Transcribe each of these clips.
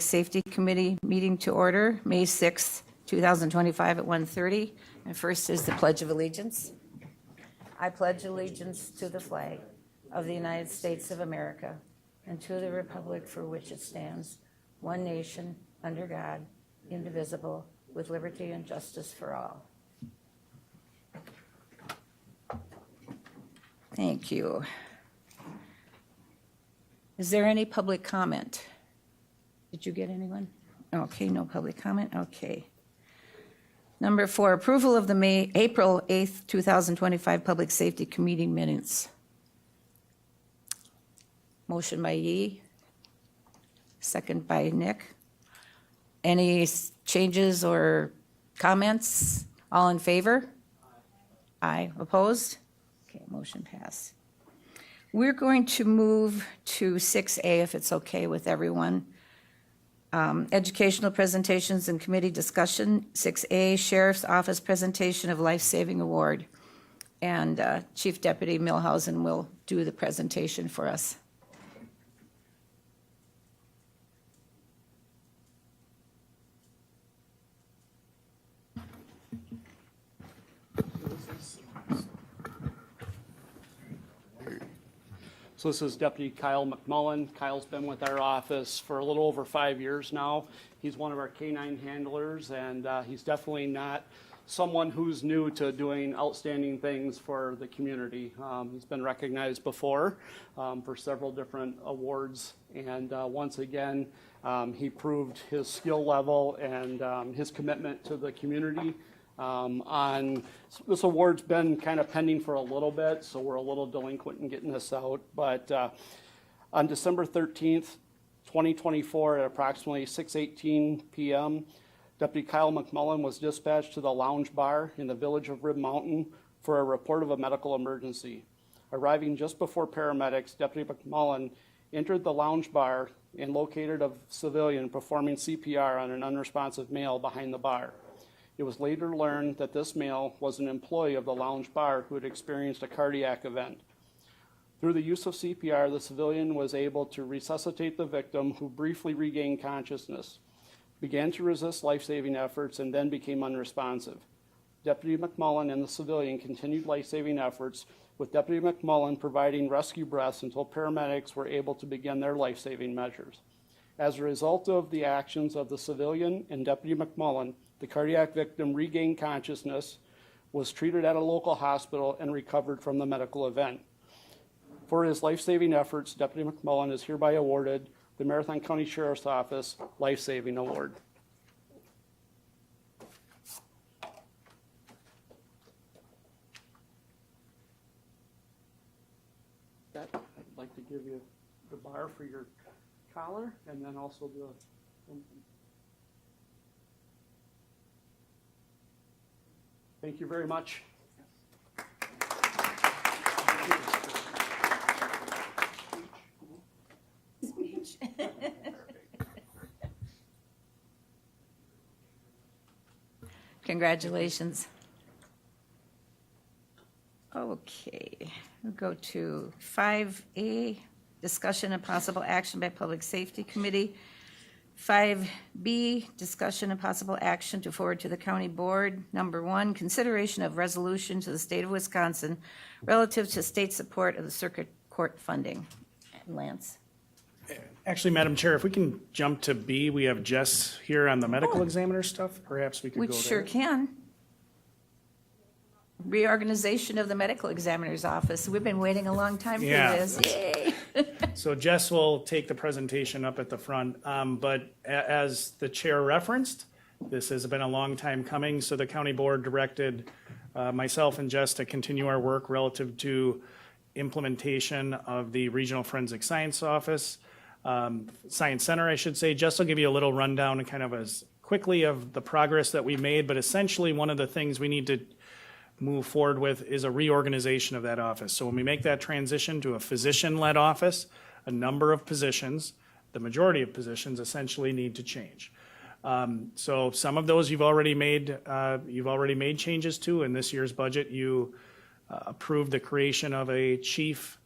Safety Committee meeting to order, May 6th, 2025 at 1:30. And first is the Pledge of Allegiance. I pledge allegiance to the flag of the United States of America and to the republic for which it stands, one nation, under God, indivisible, with liberty and justice for all. Thank you. Is there any public comment? Did you get anyone? Okay, no public comment. Okay. Number 4, approval of the April 8th, 2025 Public Safety Committee minutes. Motion by Yee, second by Nick. Any changes or comments? All in favor? Aye. Opposed? Okay, motion passed. We're going to move to 6A if it's okay with everyone. Educational presentations and committee discussion. 6A, Sheriff's Office presentation of Life-Saving Award. And Chief Deputy Milhausen will do the presentation for us. So this is Deputy Kyle McMullen. Kyle's been with our office for a little over 5 years now. He's one of our canine handlers, and he's definitely not someone who's new to doing outstanding things for the community. He's been recognized before for several different awards, and once again, he proved his skill level and his commitment to the community. This award's been kind of pending for a little bit, so we're a little delinquent in getting this out. But on December 13th, 2024, at approximately 6:18 p.m., Deputy Kyle McMullen was dispatched to the Lounge Bar in the village of Rib Mountain for a report of a medical emergency. Arriving just before paramedics, Deputy McMullen entered the Lounge Bar and located a civilian performing CPR on an unresponsive male behind the bar. It was later learned that this male was an employee of the Lounge Bar who had experienced a cardiac event. Through the use of CPR, the civilian was able to resuscitate the victim, who briefly regained consciousness, began to resist life-saving efforts, and then became unresponsive. Deputy McMullen and the civilian continued life-saving efforts, with Deputy McMullen providing rescue breaths until paramedics were able to begin their life-saving measures. As a result of the actions of the civilian and Deputy McMullen, the cardiac victim regained consciousness, was treated at a local hospital, and recovered from the medical event. For his life-saving efforts, Deputy McMullen is hereby awarded the Marathon County Sheriff's Office Life-Saving Award. I'd like to give you the bar for your collar, and then also the Thank you very much. Speech. Congratulations. Okay, we'll go to 5A, discussion and possible action by Public Safety Committee. 5B, discussion and possible action to forward to the county board. Number 1, consideration of resolution to the state of Wisconsin relative to state support of the circuit court funding. Lance. Actually, Madam Chair, if we can jump to B, we have Jess here on the medical examiner stuff. Perhaps we could We go there. sure can. Reorganization of the medical examiner's office. We've been waiting a long time for Yeah. this. Yay. So Jess will take the presentation up at the front. But as the chair referenced, this has been a long time coming. So the county board directed myself and Jess to continue our work relative to implementation of the Regional Forensic Science Office, Science Center, I should say. Jess will give you a little rundown kind of as quickly of the progress that we made. But essentially, one of the things we need to move forward with is a reorganization of that office. So when we make that transition to a physician-led office, a number of positions, the majority of positions essentially need to change. So some of those you've already made changes to. In this year's budget, you approved the creation of a chief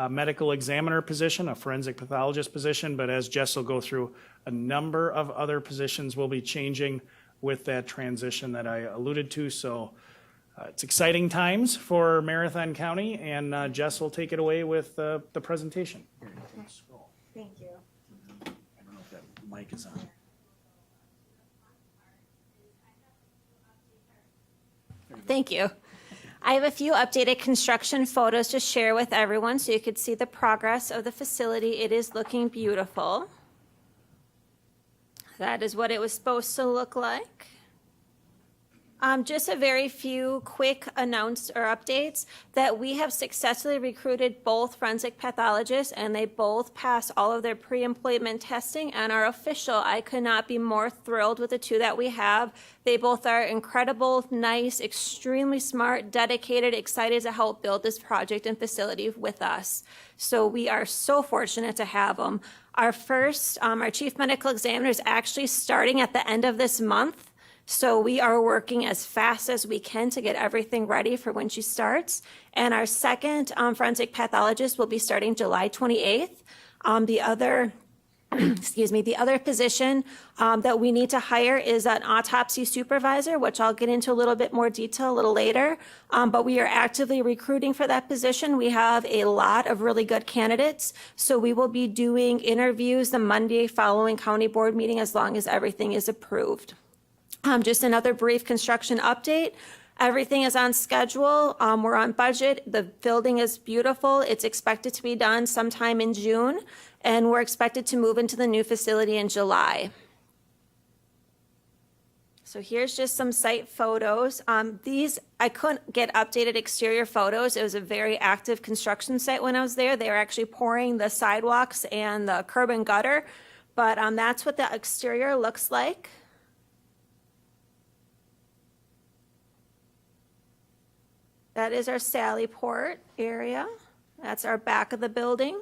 medical examiner position, a forensic pathologist position, but as Jess will go through, a number of other positions will be changing with that transition that I alluded to. So it's exciting times for Marathon County, and Jess will take it away with the presentation. Thank you. I don't know if that mic is on. Thank you. I have a few updated construction photos to share with everyone so you could see the progress of the facility. It is looking beautiful. That is what it was supposed to look like. Just a very few quick updates that we have successfully recruited both forensic pathologists, and they both passed all of their pre-employment testing and are official. I could not be more thrilled with the two that we have. They both are incredible, nice, extremely smart, dedicated, excited to help build this project and facility with us. So we are so fortunate to have them. Our chief medical examiner is actually starting at the end of this month. So we are working as fast as we can to get everything ready for when she starts. And our second forensic pathologist will be starting July 28th. The other position that we need to hire is an autopsy supervisor, which I'll get into a little bit more detail a little later. But we are actively recruiting for that position. We have a lot of really good candidates. So we will be doing interviews the Monday following county board meeting as long as everything is approved. Just another brief construction update. Everything is on schedule. We're on budget. The building is beautiful. It's expected to be done sometime in June, and we're expected to move into the new facility in July. So here's just some site photos. I couldn't get updated exterior photos. It was a very active construction site when I was there. They were actually pouring the sidewalks and the curb and gutter, but that's what the exterior looks like. That is our Sally Port area. That's our back of the building.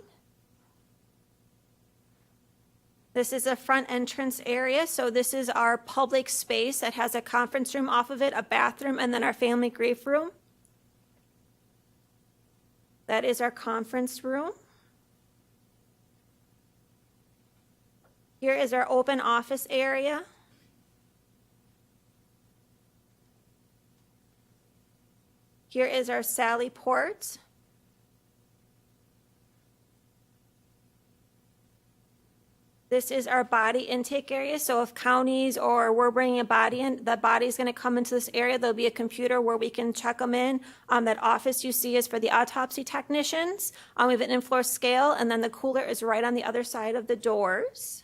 This is a front entrance area. So this is our public space that has a conference room off of it, a bathroom, and then our family grief room. That is our conference room. Here is our open office area. Here is our Sally Port. This is our body intake area. So if counties or we're bringing a body in, the body is going to come into this area. There'll be a computer where we can check them in. That office you see is for the autopsy technicians. We have an in-floor scale, and then the cooler is right on the other side of the doors.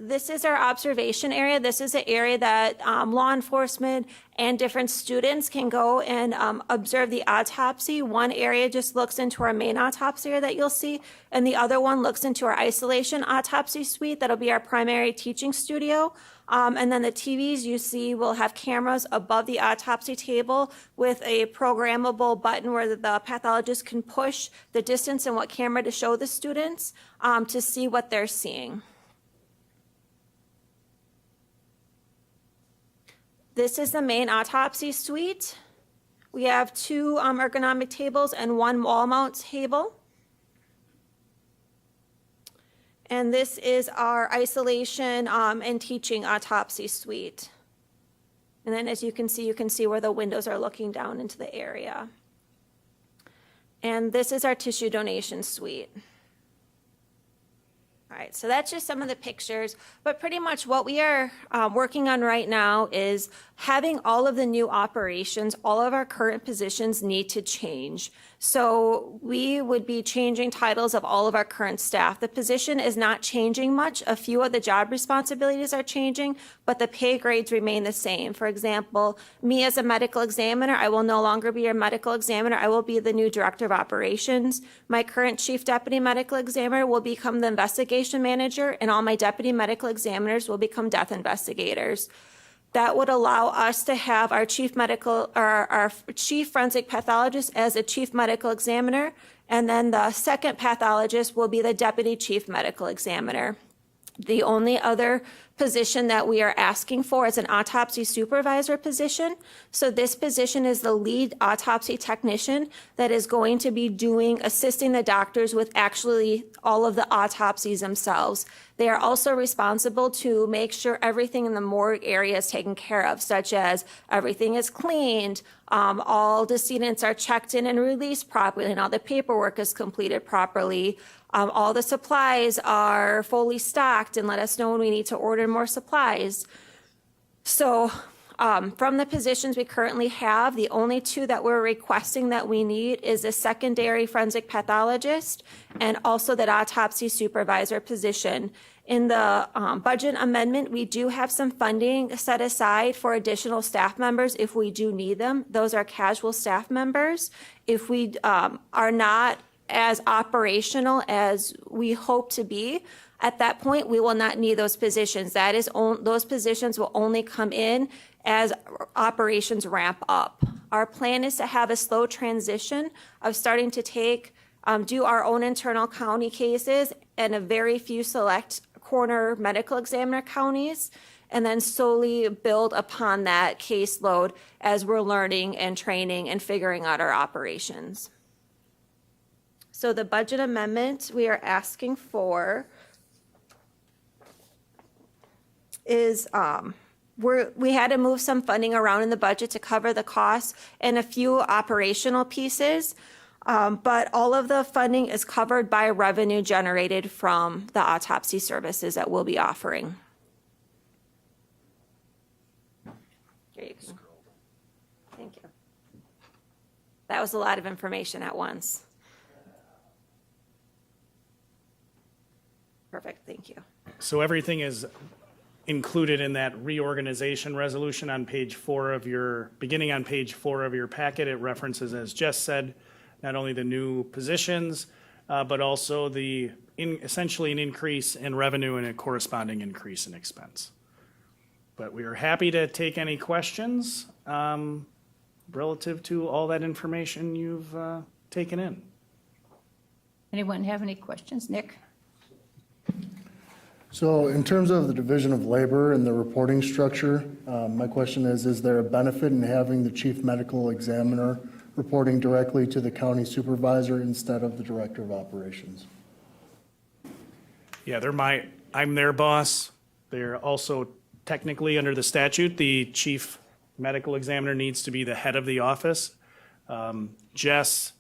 This is our observation area. This is an area that law enforcement and different students can go and observe the autopsy. One area just looks into our main autopsy area that you'll see, and the other one looks into our isolation autopsy suite. That'll be our primary teaching studio. And then the TVs you see will have cameras above the autopsy table with a programmable button where the pathologist can push the distance and what camera to show the students to see what they're seeing. This is the main autopsy suite. We have two ergonomic tables and one wall mount table. And this is our isolation and teaching autopsy suite. And then as you can see where the windows are looking down into the area. And this is our tissue donation suite. All right, so that's just some of the pictures, but pretty much what we are working on right now is having all of the new operations, all of our current positions need to change. So we would be changing titles of all of our current staff. The position is not changing much. A few of the job responsibilities are changing, but the pay grades remain the same. For example, me as a medical examiner, I will no longer be your medical examiner. I will be the new director of operations. My current chief deputy medical examiner will become the investigation manager, and all my deputy medical examiners will become death investigators. That would allow us to have our chief forensic pathologist as a chief medical examiner, and then the second pathologist will be the deputy chief medical examiner. The only other position that we are asking for is an autopsy supervisor position. So this position is the lead autopsy technician that is going to be assisting the doctors with actually all of the autopsies themselves. They are also responsible to make sure everything in the morgue area is taken care of, such as everything is cleaned, all decedents are checked in and released properly, and all the paperwork is completed properly. All the supplies are fully stocked, and let us know when we need to order more supplies. So from the positions we currently have, the only two that we're requesting that we need is a secondary forensic pathologist and also that autopsy supervisor position. In the budget amendment, we do have some funding set aside for additional staff members if we do need them. Those are casual staff members. If we are not as operational as we hope to be, at that point, we will not need those positions. Those positions will only come in as operations ramp up. Our plan is to have a slow transition of starting to do our own internal county cases and a very few select corner medical examiner counties, and then slowly build upon that caseload as we're learning and training and figuring out our operations. So the budget amendment we are asking for is we had to move some funding around in the budget to cover the costs and a few operational pieces, but all of the funding is covered by revenue generated from the autopsy services that we'll be offering. There you go. Thank you. That was a lot of information at once. Perfect, thank you. So everything is included in that reorganization resolution on page 4 of beginning on page 4 of your packet. It references, as Jess said, not only the new positions, but also essentially an increase in revenue and a corresponding increase in expense. But we are happy to take any questions relative to all that information you've taken in. Anyone have any questions? Nick? So in terms of the division of labor and the reporting structure, my question is there a benefit in having the chief medical examiner reporting directly to the county supervisor instead of the director of operations? Yeah, I'm their boss. They're also technically under the statute, the chief medical examiner needs to be the head of the office. Jess,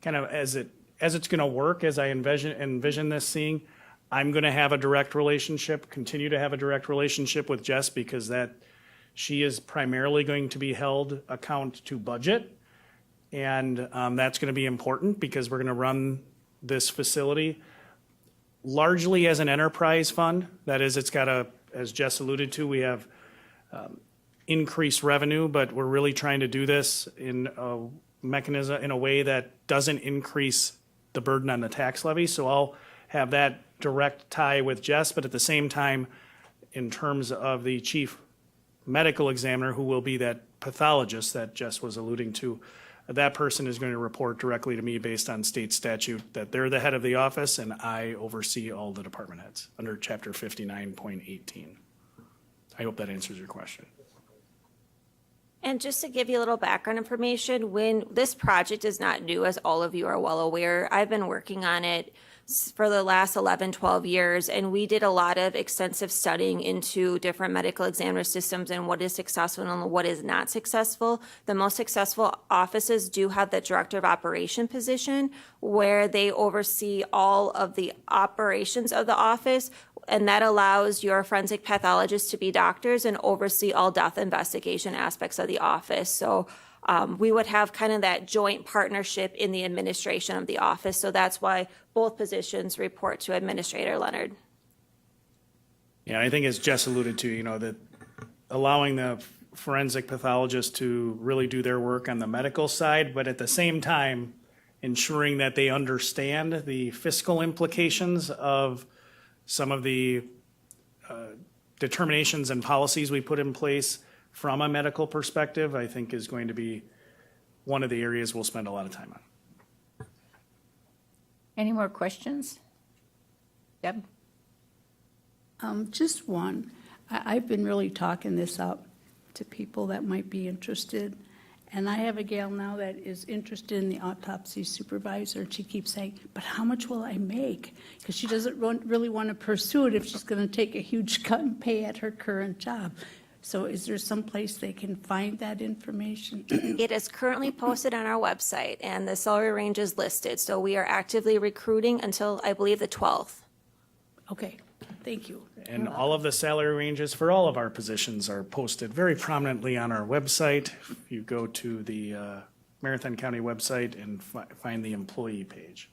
kind of as it's going to work, as I envision this seeing, I'm going to have a direct relationship, continue to have a direct relationship with Jess because she is primarily going to be held account to budget. And that's going to be important because we're going to run this facility largely as an enterprise fund. That is, it's got as Jess alluded to, we have increased revenue, but we're really trying to do this in a mechanism, in a way that doesn't increase the burden on the tax levy. So I'll have that direct tie with Jess, but at the same time, in terms of the chief medical examiner, who will be that pathologist that Jess was alluding to, that person is going to report directly to me based on state statute that they're the head of the office and I oversee all the department heads under chapter 59.18. I hope that answers your question. And just to give you a little background information, when this project is not new, as all of you are well aware, I've been working on it for the last 11, 12 years, and we did a lot of extensive studying into different medical examiner systems and what is successful and what is not successful. The most successful offices do have the director of operation position where they oversee all of the operations of the office, and that allows your forensic pathologists to be doctors and oversee all death investigation aspects of the office. So we would have kind of that joint partnership in the administration of the office. So that's why both positions report to Administrator Leonard. Yeah, I think as Jess alluded to, that allowing the forensic pathologist to really do their work on the medical side, but at the same time, ensuring that they understand the fiscal implications of some of the determinations and policies we put in place from a medical perspective, I think is going to be one of the areas we'll spend a lot of time on. Any more questions? Deb? Just one. I've been really talking this up to people that might be interested. And I have a gal now that is interested in the autopsy supervisor, and she keeps saying, but how much will I make? Because she doesn't really want to pursue it if she's going to take a huge cut in pay at her current job. So is there some place they can find that information? It is currently posted on our website, and the salary range is listed. So we are actively recruiting until, I believe, the 12th. Okay, thank you. And all of the salary ranges for all of our positions are posted very prominently on our website. If you go to the Marathon County website and find the employee page.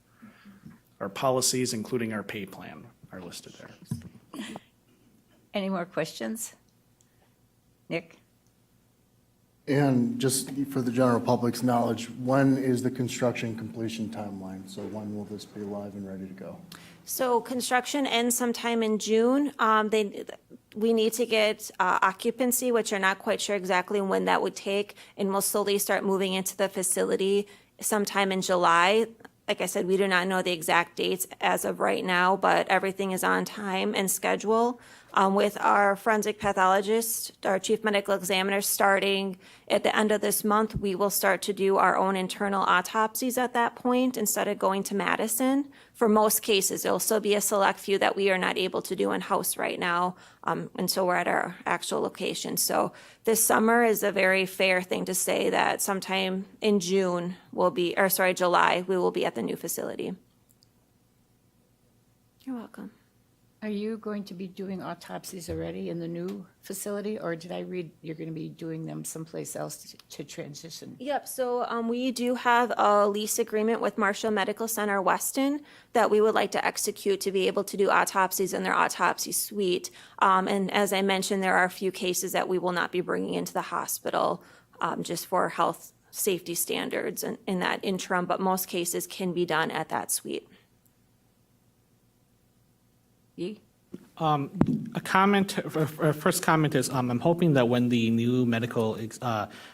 Our policies, including our pay plan, are listed there. Any more questions? Nick? And just for the general public's knowledge, when is the construction completion timeline? So when will this be live and ready to go? So construction ends sometime in June. We need to get occupancy, which are not quite sure exactly when that would take, and we'll slowly start moving into the facility sometime in July. Like I said, we do not know the exact dates as of right now, but everything is on time and schedule. With our forensic pathologist, our chief medical examiner, starting at the end of this month, we will start to do our own internal autopsies at that point instead of going to Madison. For most cases, there'll still be a select few that we are not able to do in-house right now, and so we're at our actual location. So this summer is a very fair thing to say that sometime in July, we will be at the new facility. You're welcome. Are you going to be doing autopsies already in the new facility, or did I read you're going to be doing them someplace else to transition? Yep, so we do have a lease agreement with Marshall Medical Center Weston that we would like to execute to be able to do autopsies in their autopsy suite. And as I mentioned, there are a few cases that we will not be bringing into the hospital just for health safety standards in that interim, but most cases can be done at that suite. Yi? A comment, first comment is, I'm hoping that when the new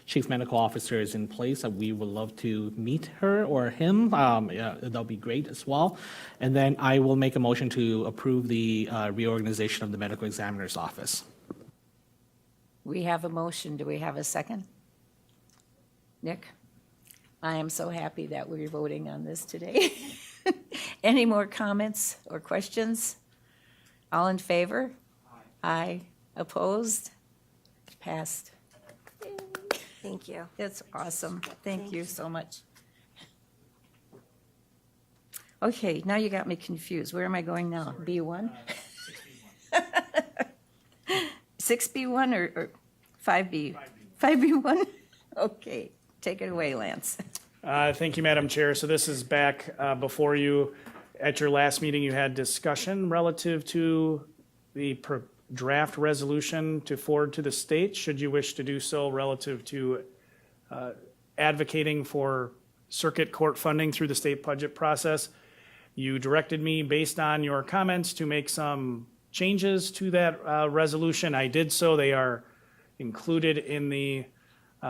chief medical officer is in place, that we would love to meet her or him. Yeah, that'll be great as well. And then I will make a motion to approve the reorganization of the medical examiner's office. We have a motion. Do we have a second? Nick? I am so happy that we're voting on this today. Any more comments or questions? All in favor? Aye. Opposed? Passed. Thank you. That's awesome. Thank you so much. Okay, now you got me confused. Where am I going now? B1? 6B1 or 5B? 5B1? Okay, take it away, Lance. Thank you, Madam Chair. So this is back before you. At your last meeting, you had discussion relative to the draft resolution to forward to the state, should you wish to do so, relative to advocating for circuit court funding through the state budget process. You directed me, based on your comments, to make some changes to that resolution. I did so. They are included in the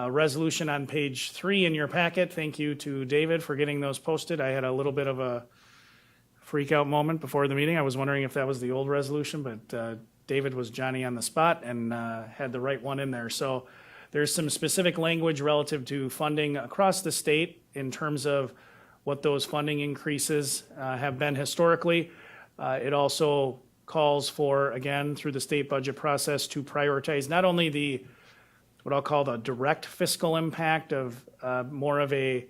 resolution on page 3 in your packet. Thank you to David for getting those posted. I had a little bit of a freak out moment before the meeting. I was wondering if that was the old resolution, but David was Johnny on the spot and had the right one in there. So there's some specific language relative to funding across the state in terms of what those funding increases have been historically. It also calls for, again, through the state budget process, to prioritize not only what I'll call the direct fiscal impact of more of a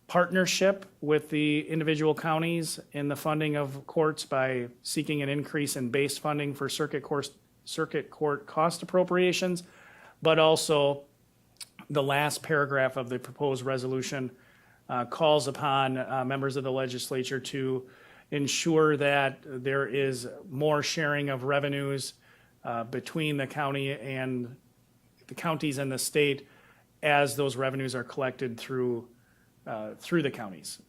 partnership with the individual counties in the funding of courts by seeking an increase in base funding for circuit court cost appropriations, but also the last paragraph of the proposed resolution calls upon members of the legislature to ensure that there is more sharing of revenues between the county and the counties and the state as those revenues are collected through the counties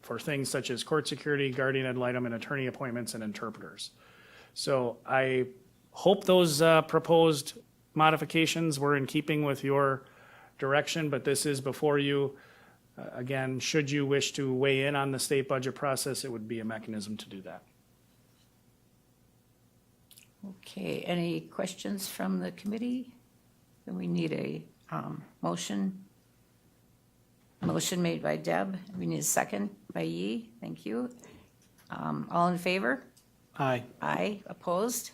for things such as court security, guardian ad litem, and attorney appointments and interpreters. So I hope those proposed modifications were in keeping with your direction, but this is before you. Again, should you wish to weigh in on the state budget process, it would be a mechanism to do that. Okay, any questions from the committee? Then we need a motion. Motion made by Deb. We need a second by Yi. Thank you. All in favor? Aye. Aye. Opposed?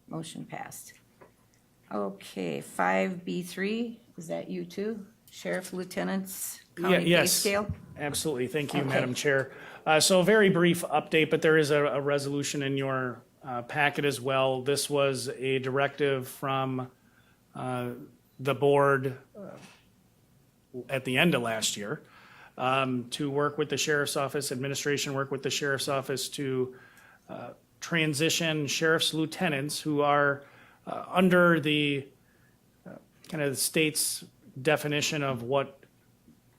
Motion passed. Okay, 5B3, is that you too? Sheriff, lieutenants, county pay Yes. scale? Absolutely. Thank you, Okay. Madam Chair. So a very brief update, but there is a resolution in your packet as well. This was a directive from the board at the end of last year to work with the sheriff's office, administration work with the sheriff's office to transition sheriff's lieutenants who are under the kind of the state's definition of what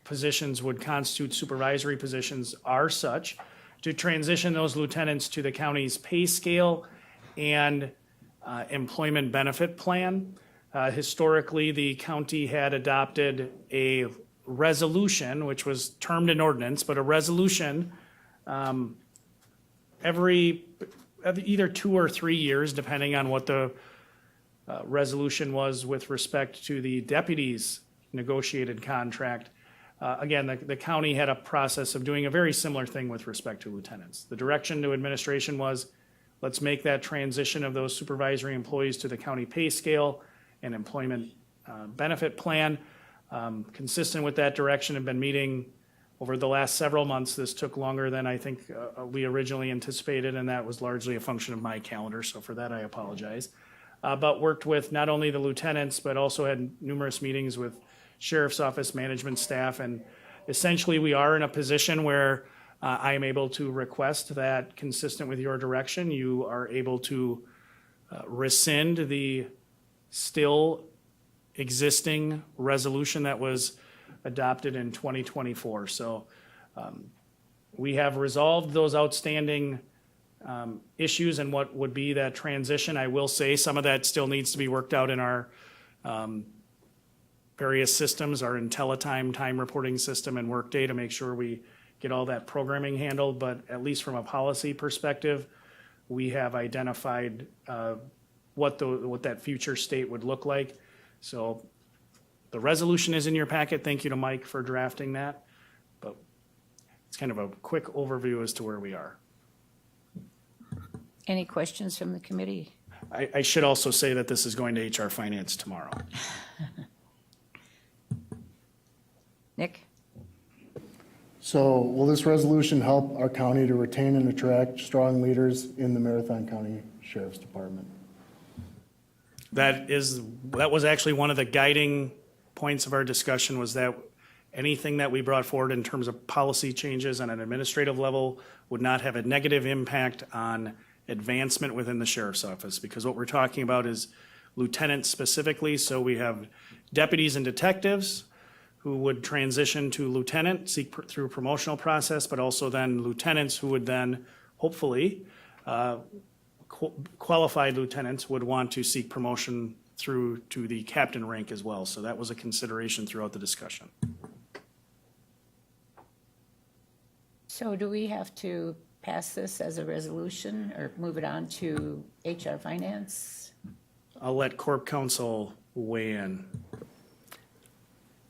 positions would constitute supervisory positions are such, to transition those lieutenants to the county's pay scale and employment benefit plan. Historically, the county had adopted a resolution, which was termed an ordinance, but a resolution every either 2 or 3 years, depending on what the resolution was with respect to the deputies' negotiated contract. Again, the county had a process of doing a very similar thing with respect to lieutenants. The direction to administration was, let's make that transition of those supervisory employees to the county pay scale and employment benefit plan. Consistent with that direction, have been meeting over the last several months. This took longer than I think we originally anticipated, and that was largely a function of my calendar, so for that I apologize. But worked with not only the lieutenants, but also had numerous meetings with sheriff's office management staff, and essentially we are in a position where I am able to request that, consistent with your direction, you are able to rescind the still existing resolution that was adopted in 2024. So we have resolved those outstanding issues and what would be that transition. I will say some of that still needs to be worked out in our various systems, our IntelliTime time reporting system and Workday, to make sure we get all that programming handled. But at least from a policy perspective, we have identified what that future state would look like. So the resolution is in your packet. Thank you to Mike for drafting that. But it's kind of a quick overview as to where we are. Any questions from the committee? I should also say that this is going to HR Finance tomorrow. Nick? So will this resolution help our county to retain and attract strong leaders in the Marathon County Sheriff's Department? That was actually one of the guiding points of our discussion, was that anything that we brought forward in terms of policy changes on an administrative level would not have a negative impact on advancement within the sheriff's office, because what we're talking about is lieutenants specifically. So we have deputies and detectives who would transition to lieutenant, seek through a promotional process, but also then lieutenants who would then hopefully qualified lieutenants would want to seek promotion through to the captain rank as well. So that was a consideration throughout the discussion. So do we have to pass this as a resolution or move it on to HR Finance? I'll let Corp Counsel weigh in.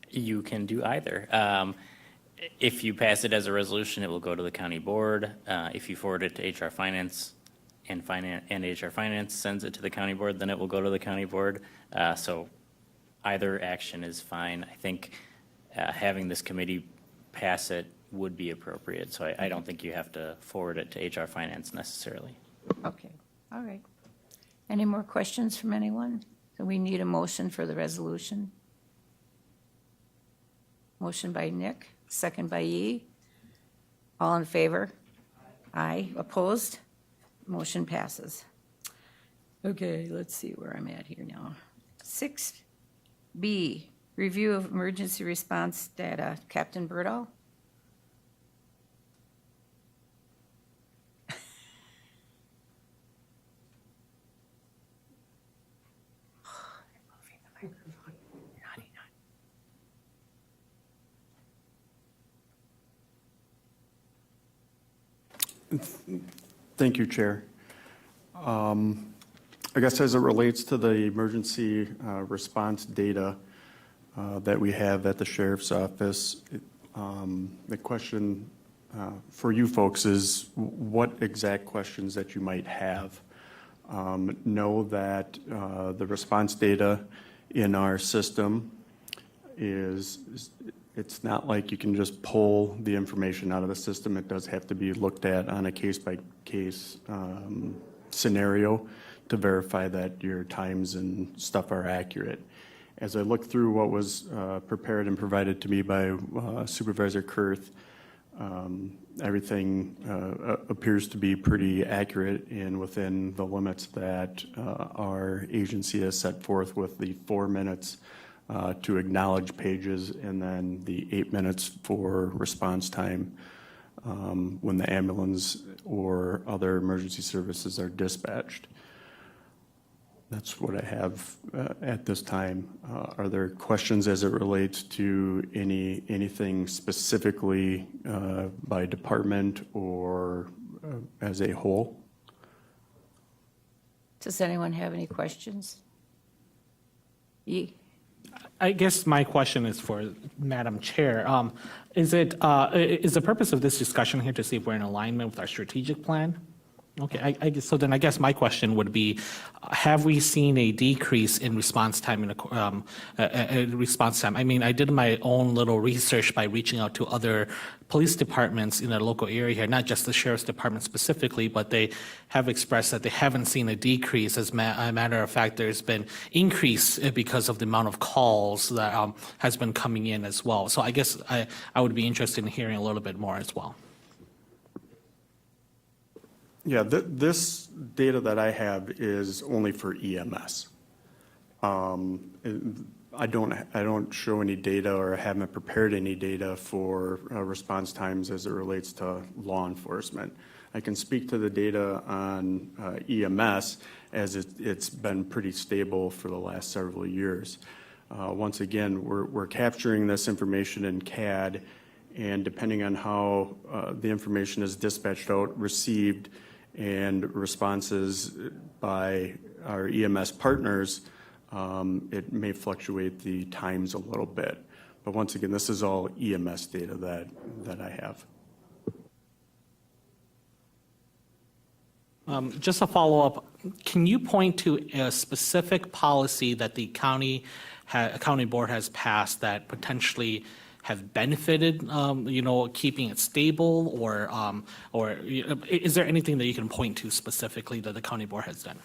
You can do either. If you pass it as a resolution, it will go to the county board. If you forward it to HR Finance and HR Finance sends it to the county board, then it will go to the county board. So either action is fine. I think having this committee pass it would be appropriate. So I don't think you have to forward it to HR Finance necessarily. Okay, all right. Any more questions from anyone? So we need a motion for the resolution. Motion by Nick, second by Yi. All in favor? Aye. Opposed? Motion passes. Okay, let's see where I'm at here now. 6B, review of emergency response data. Captain Berdahl? Thank you, Chair. I guess as it relates to the emergency response data that we have at the sheriff's office, the question for you folks is what exact questions that you might have. Know that the response data in our system it's not like you can just pull the information out of the system. It does have to be looked at on a case-by-case scenario to verify that your times and stuff are accurate. As I look through what was prepared and provided to me by Supervisor Kurth, everything appears to be pretty accurate and within the limits that our agency has set forth, with the 4 minutes to acknowledge pages and then the 8 minutes for response time when the ambulance or other emergency services are dispatched. That's what I have at this time. Are there questions as it relates to anything specifically by department or as a whole? Does anyone have any questions? Yee? I guess my question is for Madam Chair. Is the purpose of this discussion here to see if we're in alignment with our strategic plan? Okay, I guess, so then I guess my question would be, have we seen a decrease in response time response time? I mean, I did my own little research by reaching out to other police departments in the local area here, not just the sheriff's department specifically, but they have expressed that they haven't seen a decrease. As a matter of fact, there's been increase because of the amount of calls that has been coming in as well. So I guess I would be interested in hearing a little bit more as well. Yeah, this data that I have is only for EMS. I don't show any data or haven't prepared any data for response times as it relates to law enforcement. I can speak to the data on EMS as it's been pretty stable for the last several years. Once again, we're capturing this information in CAD, and depending on how the information is dispatched out, received, and responses by our EMS partners, it may fluctuate the times a little bit. But once again, this is all EMS data that I have. Just a follow-up, can you point to a specific policy that the county board has passed that potentially have benefited, keeping it stable, or is there anything that you can point to specifically that the county board has done?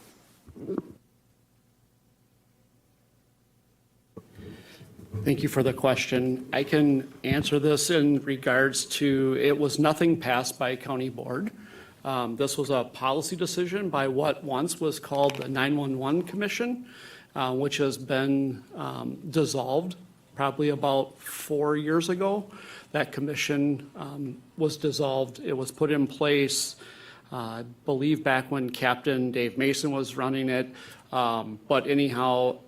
Thank you for the question. I can answer this in regards to, it was nothing passed by county board. This was a policy decision by what once was called the 911 Commission, which has been dissolved probably about 4 years ago. That commission was dissolved. It was put in place, I believe, back when Captain Dave Mason was running it. But anyhow,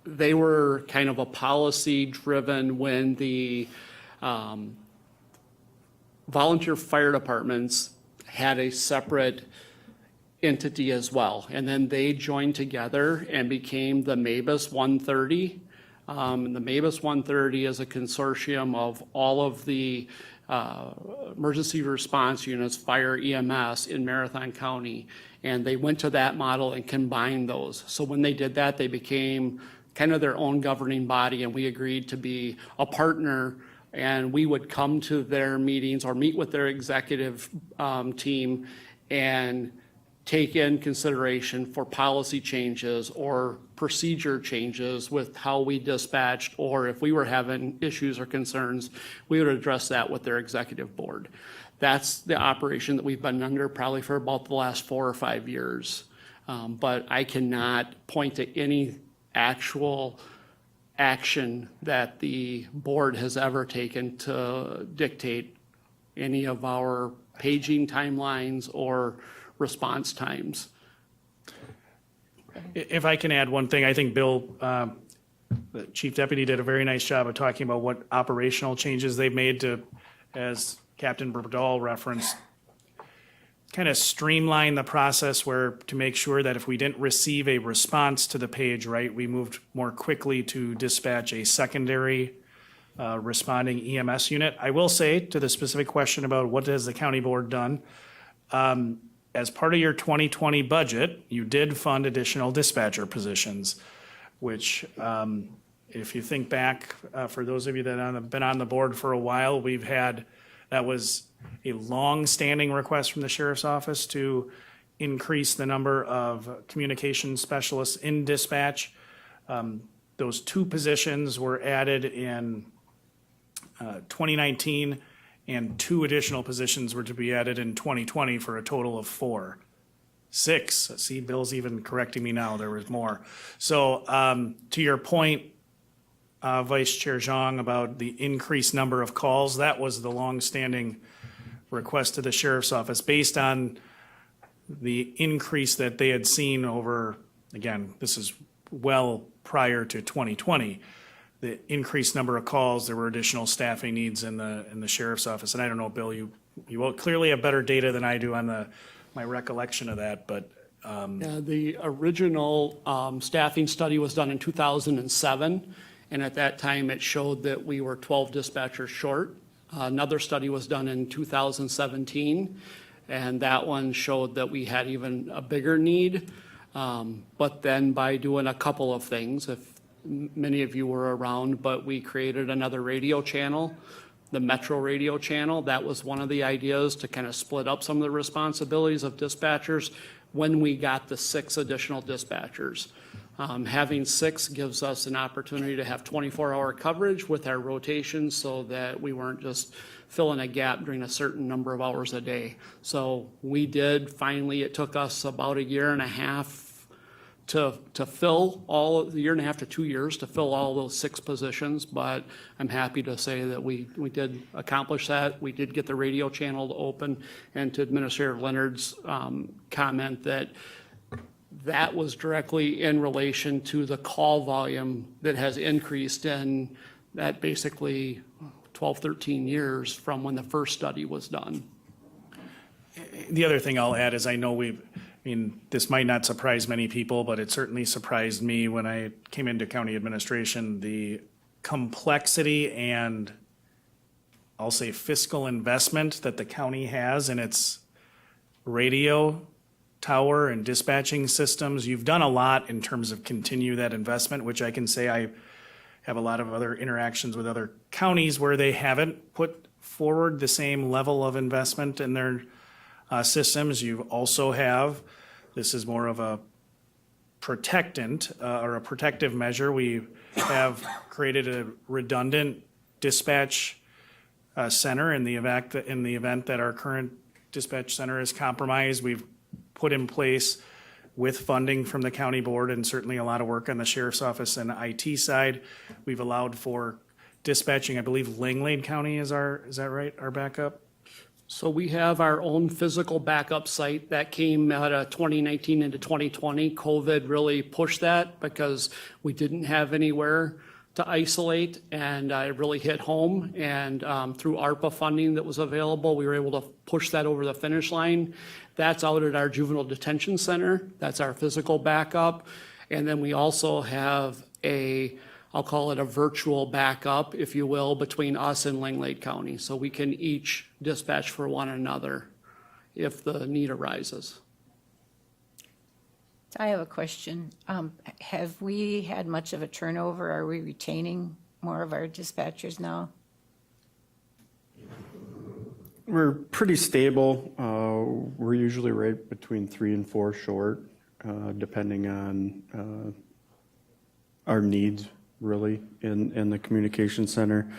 they were kind of a policy driven when the volunteer fire departments had a separate entity as well. And then they joined together and became the MABUS 130. And the MABUS 130 is a consortium of all of the emergency response units, fire, EMS in Marathon County. And they went to that model and combined those. So when they did that, they became kind of their own governing body, and we agreed to be a partner, and we would come to their meetings or meet with their executive team and take in consideration for policy changes or procedure changes with how we dispatched, or if we were having issues or concerns, we would address that with their executive board. That's the operation that we've been under probably for about the last 4 or 5 years. But I cannot point to any actual action that the board has ever taken to dictate any of our paging timelines or response times. If I can add one thing, I think Bill, the chief deputy, did a very nice job of talking about what operational changes they've made to, as Captain Burdall referenced, kind of streamline the process where, to make sure that if we didn't receive a response to the page, right, we moved more quickly to dispatch a secondary responding EMS unit. I will say, to the specific question about what has the county board done, as part of your 2020 budget, you did fund additional dispatcher positions, which, if you think back, for those of you that have been on the board for a while, that was a long-standing request from the sheriff's office to increase the number of communication specialists in dispatch. Those 2 positions were added in 2019, and 2 additional positions were to be added in 2020 for a total of 4. 6. See, Bill's even correcting me now, there was more. So to your point, Vice Chair Zhang, about the increased number of calls, that was the longstanding request to the sheriff's office based on the increase that they had seen over, again, this is well prior to 2020, the increased number of calls, there were additional staffing needs in the sheriff's office. And I don't know, Bill, you will clearly have better data than I do on my recollection of that, but Yeah, the original staffing study was done in 2007, and at that time, it showed that we were 12 dispatchers short. Another study was done in 2017, and that one showed that we had even a bigger need. But then by doing a couple of things, if many of you were around, but we created another radio channel, the Metro radio channel. That was one of the ideas, to kind of split up some of the responsibilities of dispatchers when we got the 6 additional dispatchers. Having 6 gives us an opportunity to have 24-hour coverage with our rotations, so that we weren't just filling a gap during a certain number of hours a day. So we did, finally, it took us about a year and a half to fill a year and a half to 2 years to fill all those 6 positions, but I'm happy to say that we did accomplish that. We did get the radio channel to open, and to Administrator Leonard's comment that was directly in relation to the call volume that has increased in that basically 12, 13 years from when the first study was done. the other thing I'll add is I know this might not surprise many people, but it certainly surprised me when I came into county administration, the complexity and I'll say fiscal investment that the county has in its radio tower and dispatching systems. You've done a lot in terms of continue that investment, which I can say I have a lot of other interactions with other counties where they haven't put forward the same level of investment in their systems. You also have, this is more of a protectant or a protective measure. We have created a redundant dispatch center in the event that our current dispatch center is compromised. We've put in place with funding from the county board and certainly a lot of work on the sheriff's office and IT side. We've allowed for dispatching, I believe Langlade County is that right, our backup? So we have our own physical backup site that came out of 2019 into 2020. COVID really pushed that because we didn't have anywhere to isolate, and it really hit home. And through ARPA funding that was available, we were able to push that over the finish line. That's out at our juvenile detention center. That's our physical backup. And then we also have I'll call it a virtual backup, if you will, between us and Langlade County. So we can each dispatch for one another if the need arises. I have a question. Have we had much of a turnover? Are we retaining more of our dispatchers now? We're pretty stable. We're usually right between 3 and 4 short, depending on our needs, really, in the communication center.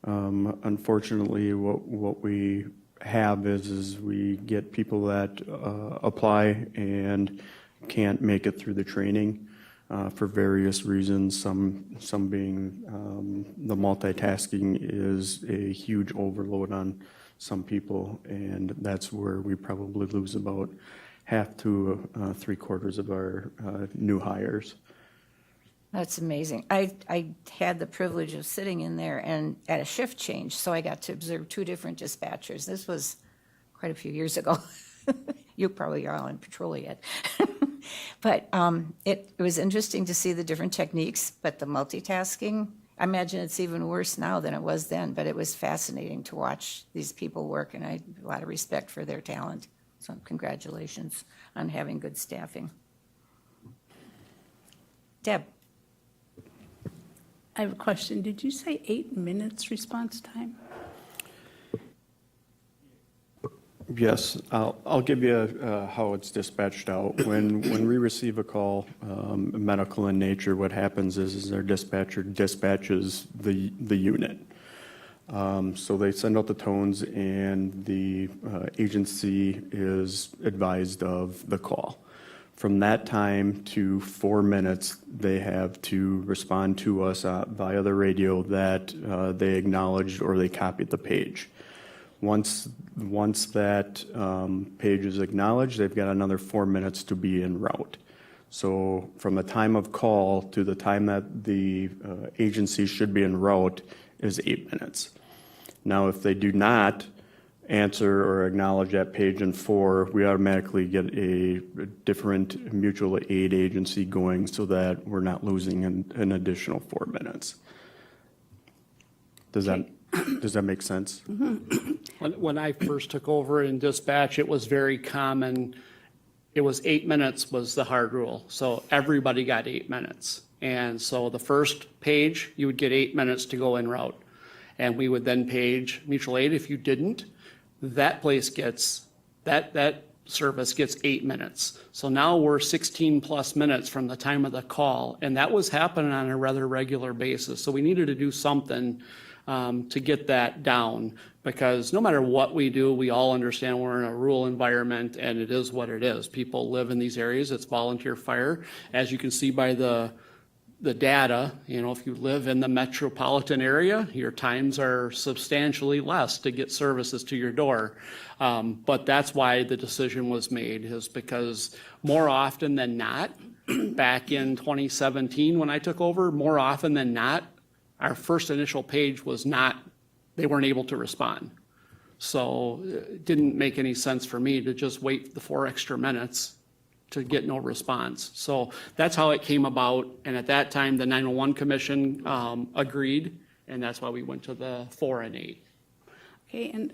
Unfortunately, what we have is we get people that apply and can't make it through the training for various reasons. Some being the multitasking is a huge overload on some people, and that's where we probably lose about half to 3/4 of our new hires. That's amazing. I had the privilege of sitting in there and at a shift change, so I got to observe 2 different dispatchers. This was quite a few years ago. You probably are all on patrol yet. But it was interesting to see the different techniques, but the multitasking, I imagine it's even worse now than it was then, but it was fascinating to watch these people work, and I have a lot of respect for their talent. So congratulations on having good staffing. Deb? I have a question. Did you say 8 minutes response time? Yes, I'll give you how it's dispatched out. When we receive a call, medical in nature, what happens is our dispatcher dispatches the unit. So they send out the tones, and the agency is advised of the call. From that time to 4 minutes, they have to respond to us via the radio that they acknowledged or they copied the page. Once that page is acknowledged, they've got another 4 minutes to be en route. So from the time of call to the time that the agency should be en route is 8 minutes. Now, if they do not answer or acknowledge that page in 4, we automatically get a different mutual aid agency going so that we're not losing an additional 4 minutes. Does that make sense? When I first took over in dispatch, it was very common. It was 8 minutes was the hard rule. So everybody got 8 minutes. And so the first page, you would get 8 minutes to go en route. And we would then page mutual aid. If you didn't, that place gets, that service gets 8 minutes. So now we're 16 plus minutes from the time of the call. And that was happening on a rather regular basis. So we needed to do something to get that down, because no matter what we do, we all understand we're in a rural environment, and it is what it is. People live in these areas. It's volunteer fire. As you can see by the data, if you live in the metropolitan area, your times are substantially less to get services to your door. But that's why the decision was made, is because more often than not, back in 2017 when I took over, more often than not, our first initial page was not, they weren't able to respond. So it didn't make any sense for me to just wait the 4 extra minutes to get no response. So that's how it came about. And at that time, the 911 Commission agreed, and that's why we went to the 4 and 8. Okay, and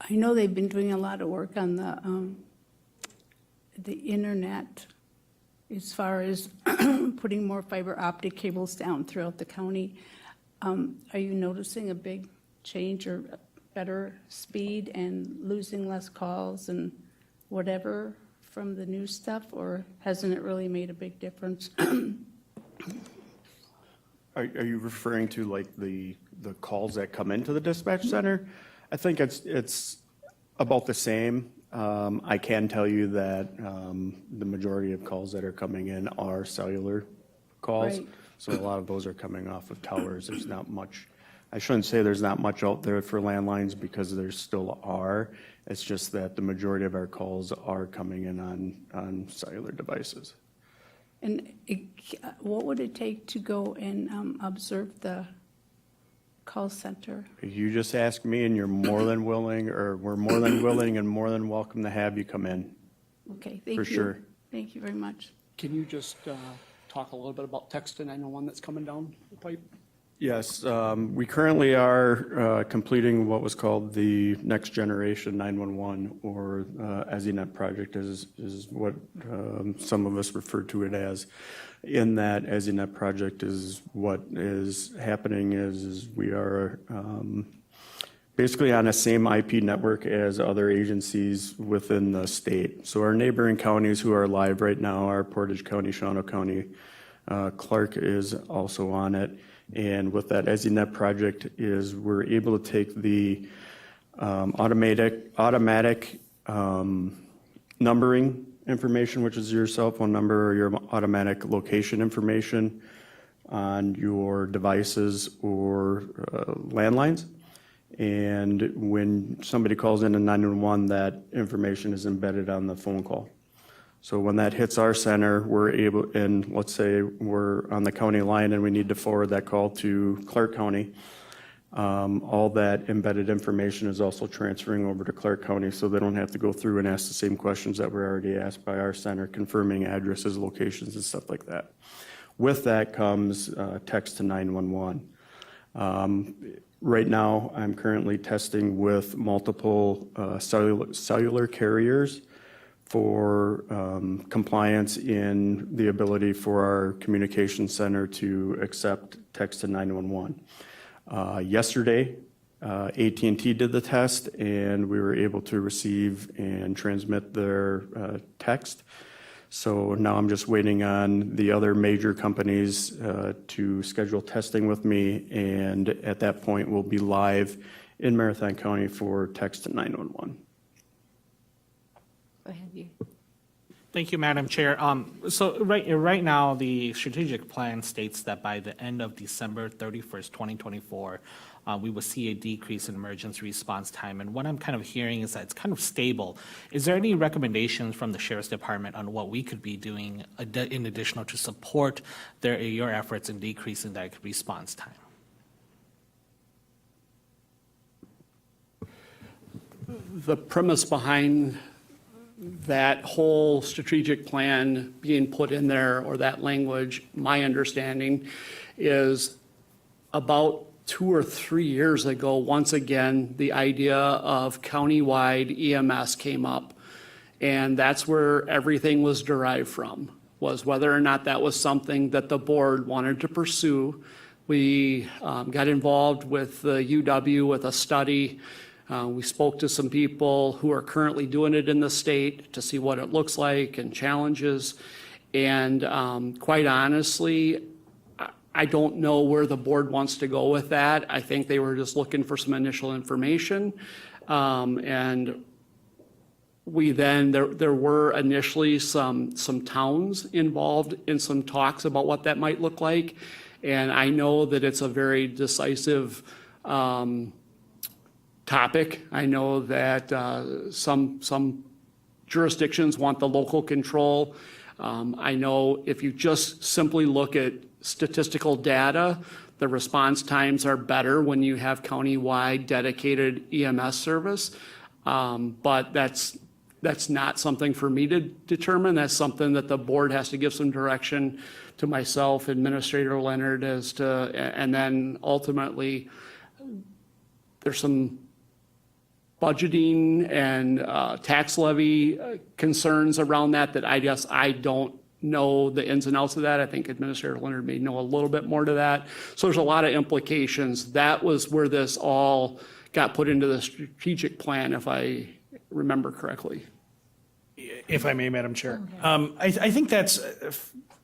I know they've been doing a lot of work on the internet as far as putting more fiber optic cables down throughout the county. Are you noticing a big change or better speed and losing less calls and whatever from the new stuff, or hasn't it really made a big difference? Are you referring to like the calls that come into the dispatch center? I think it's about the same. I can tell you that the majority of calls that are coming in are cellular calls. Right. So a lot of those are coming off of towers. There's not much, I shouldn't say there's not much out there for landlines, because there still are. It's just that the majority of our calls are coming in on cellular devices. And what would it take to go and observe the call center? You just ask me, and you're more than willing, or we're more than willing and more than welcome to have you come in. Okay, thank you. For sure. Thank you very much. Can you just talk a little bit about text to 911 that's coming down the pipe? Yes, we currently are completing what was called the Next Generation 911, or EZNet project is what some of us refer to it as. In that EZNet project is what is happening is we are basically on the same IP network as other agencies within the state. So our neighboring counties who are live right now are Portage County, Shawano County, Clark is also on it. And with that EZNet project is we're able to take the automatic numbering information, which is your cell phone number or your automatic location information on your devices or landlines. And when somebody calls in a 911, that information is embedded on the phone call. So when that hits our center, we're able, and let's say we're on the county line and we need to forward that call to Clark County, All that embedded information is also transferring over to Clark County, so they don't have to go through and ask the same questions that were already asked by our center, confirming addresses, locations, and stuff like that. With that comes text to 911. Right now, I'm currently testing with multiple cellular carriers for compliance in the ability for our communication center to accept text to 911. Yesterday, AT&T did the test, and we were able to receive and transmit their text. So now I'm just waiting on the other major companies to schedule testing with me, and at that point, we'll be live in Marathon County for text to 911. Go ahead, you. Thank you, Madam Chair. So right now, the strategic plan states that by the end of December 31st, 2024, we will see a decrease in emergency response time. And what I'm kind of hearing is that it's kind of stable. Is there any recommendations from the Sheriff's Department on what we could be doing in addition to support your efforts in decreasing that response time? The premise behind that whole strategic plan being put in there, or that language, my understanding, is about 2 or 3 years ago, once again, the idea of countywide EMS came up. And that's where everything was derived from, was whether or not that was something that the board wanted to pursue. We got involved with the UW with a study. We spoke to some people who are currently doing it in the state to see what it looks like and challenges. And quite honestly, I don't know where the board wants to go with that. I think they were just looking for some initial information. And we then, there were initially some towns involved in some talks about what that might look like. And I know that it's a very decisive topic. I know that some jurisdictions want the local control. I know if you just simply look at statistical data, the response times are better when you have countywide dedicated EMS service. But that's not something for me to determine. That's something that the board has to give some direction to myself, Administrator Leonard, as to, and then ultimately there's some budgeting and tax levy concerns around that I guess I don't know the ins and outs of that. I think Administrator Leonard may know a little bit more to that. So there's a lot of implications. That was where this all got put into the strategic plan, if I remember correctly. If I may, Madam Chair. I think that's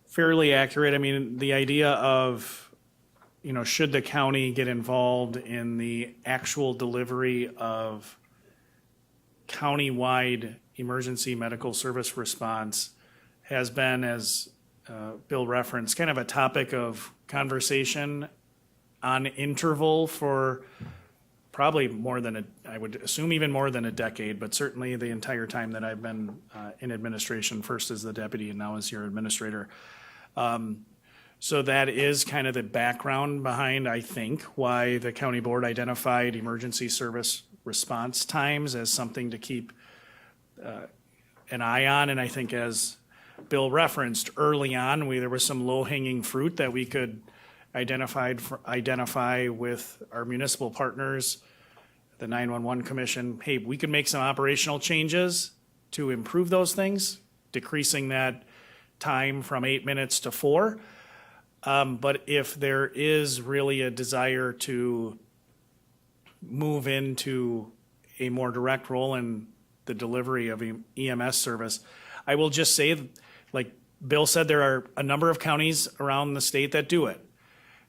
fairly accurate. I mean, the idea of, should the county get involved in the actual delivery of countywide emergency medical service response has been, as Bill referenced, kind of a topic of conversation on interval for probably more than I would assume even more than a decade, but certainly the entire time that I've been in administration, first as the deputy and now as your administrator. So that is kind of the background behind, I think, why the county board identified emergency service response times as something to keep an eye on. And I think, as Bill referenced early on, there was some low-hanging fruit that we could identify with our municipal partners, the 911 Commission. Hey, we could make some operational changes to improve those things, decreasing that time from 8 minutes to 4. But if there is really a desire to move into a more direct role in the delivery of EMS service, I will just say, like Bill said, there are a number of counties around the state that do it.